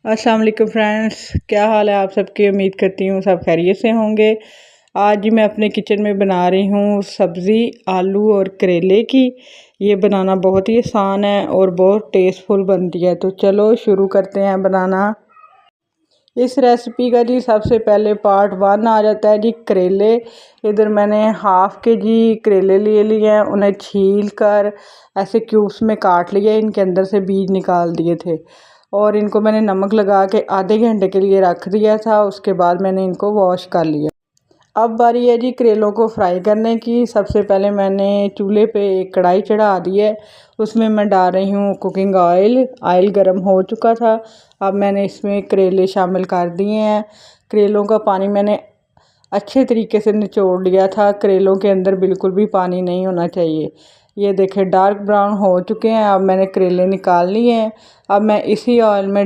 अस्सलाम वालेकुम फ्रेंड्स, क्या हाल है आप सबकी। उम्मीद करती हूँ सब खैरियत से होंगे। आज मैं अपने किचन में बना रही हूँ सब्ज़ी आलू और करेले की। ये बनाना बहुत ही आसान है और बहुत टेस्टफुल बनती है। तो चलो शुरू करते हैं बनाना। इस रेसिपी का जी सबसे पहले पार्ट 1 आ जाता है जी करेले। इधर मैंने हाफ़ के जी करेले लिए हैं, उन्हें छील कर ऐसे क्यूब्स में काट लिया, इनके अंदर से बीज निकाल दिए थे और इनको मैंने नमक लगा के आधे घंटे के लिए रख दिया था। उसके बाद मैंने इनको वॉश कर लिया। अब बारी है जी करेलों को फ्राई करने की। सबसे पहले मैंने चूल्हे पे एक कढ़ाई चढ़ा दी है, उसमें मैं डाल रही हूँ कुकिंग ऑयल। ऑयल गर्म हो चुका था। अब मैंने इसमें करेले शामिल कर दिए हैं। करेलों का पानी मैंने अच्छे तरीके से निचोड़ लिया था। करेलों के अंदर बिल्कुल भी पानी नहीं होना चाहिए। ये देखें डार्क ब्राउन हो चुके हैं। अब मैंने करेले निकाल लिए हैं। अब मैं इसी ऑयल में